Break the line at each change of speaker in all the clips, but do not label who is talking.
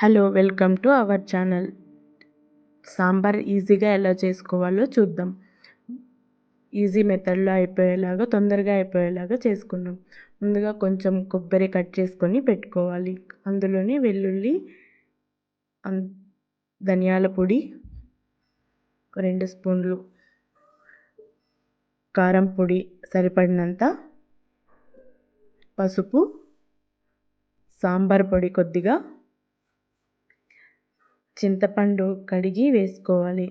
Hello, welcome to our channel. Sambar ఈజీగా ఎలా చేసుకోవాలో చూద్దాం. ఈజీ మెథడ్లో అయిపోయేలాగా, తొందరగా అయిపోయేలాగా చేసుకుందాం. ముందుగా కొంచెం కొబ్బరి కట్ చేసుకొని పెట్టుకోవాలి. అందులోనే వెల్లుల్లి, ధనియాల పొడి, 2 స్పూన్లు కారం పొడి, సరిపడినంత పసుపు, సాంబార్ పొడి కొద్దిగా, చింతపండు కడిగి వేసుకోవాలి.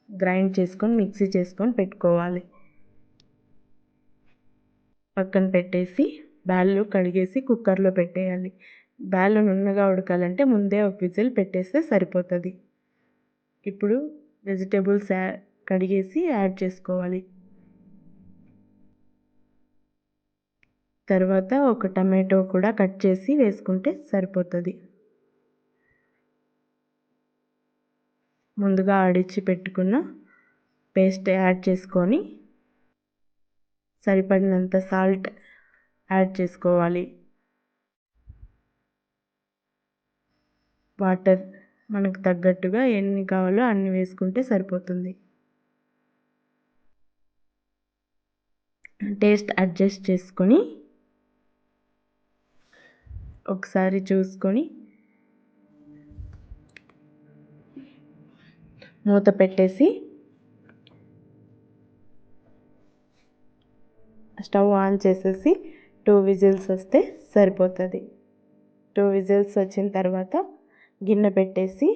గ్రైండ్ చేసుకొని మిక్సీ చేసుకొని పెట్టుకోవాలి. పక్కన పెట్టేసి బ్యాళ్ళు కడిగేసి కుక్కర్లో పెట్టేయాలి. బ్యాళ్ళు నున్నగా ఉడకాలంటే ముందే ఒక విజిల్ పెట్టేస్తే సరిపోతుంది. ఇప్పుడు వెజిటేబుల్స్ కడిగేసి యాడ్ చేసుకోవాలి. తర్వాత ఒక టమాటో కూడా కట్ చేసి వేసుకుంటే సరిపోతుంది. ముందుగా ఆడిచ్చి పెట్టుకున్న పేస్ట్ యాడ్ చేసుకొని సరిపడినంత సాల్ట్ యాడ్ చేసుకోవాలి. వాటర్ మనకు తగ్గట్టుగా ఎన్ని కావాలో అన్ని వేసుకుంటే సరిపోతుంది. టేస్ట్ అడ్జస్ట్ చేసుకొని ఒకసారి చూసుకొని మూత పెట్టేసి స్టవ్ ఆన్ చేసేసి 2 విజిల్స్ వస్తే సరిపోతుంది. 2 విజిల్స్ వచ్చిన తర్వాత గిన్నె పెట్టేసి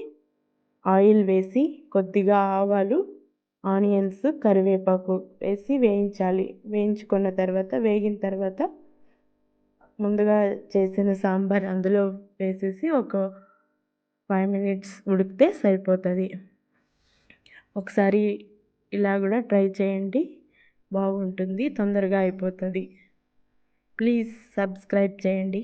ఆయిల్ వేసి కొద్దిగా ఆవాలు, ఆనియన్స్, కరివేపాకు వేసి వేయించాలి. వేయించుకున్న తర్వాత వేగిన తర్వాత ముందుగా చేసిన సాంబార్ అందులో వేసేసి ఒక 5 మినిట్స్ ఉడికితే సరిపోతుంది. ఒకసారి ఇలా కూడా ట్రై చేయండి, బాగుంటుంది, తొందరగా అయిపోతుంది. ప్లీజ్ సబ్స్క్రైబ్ చేయండి.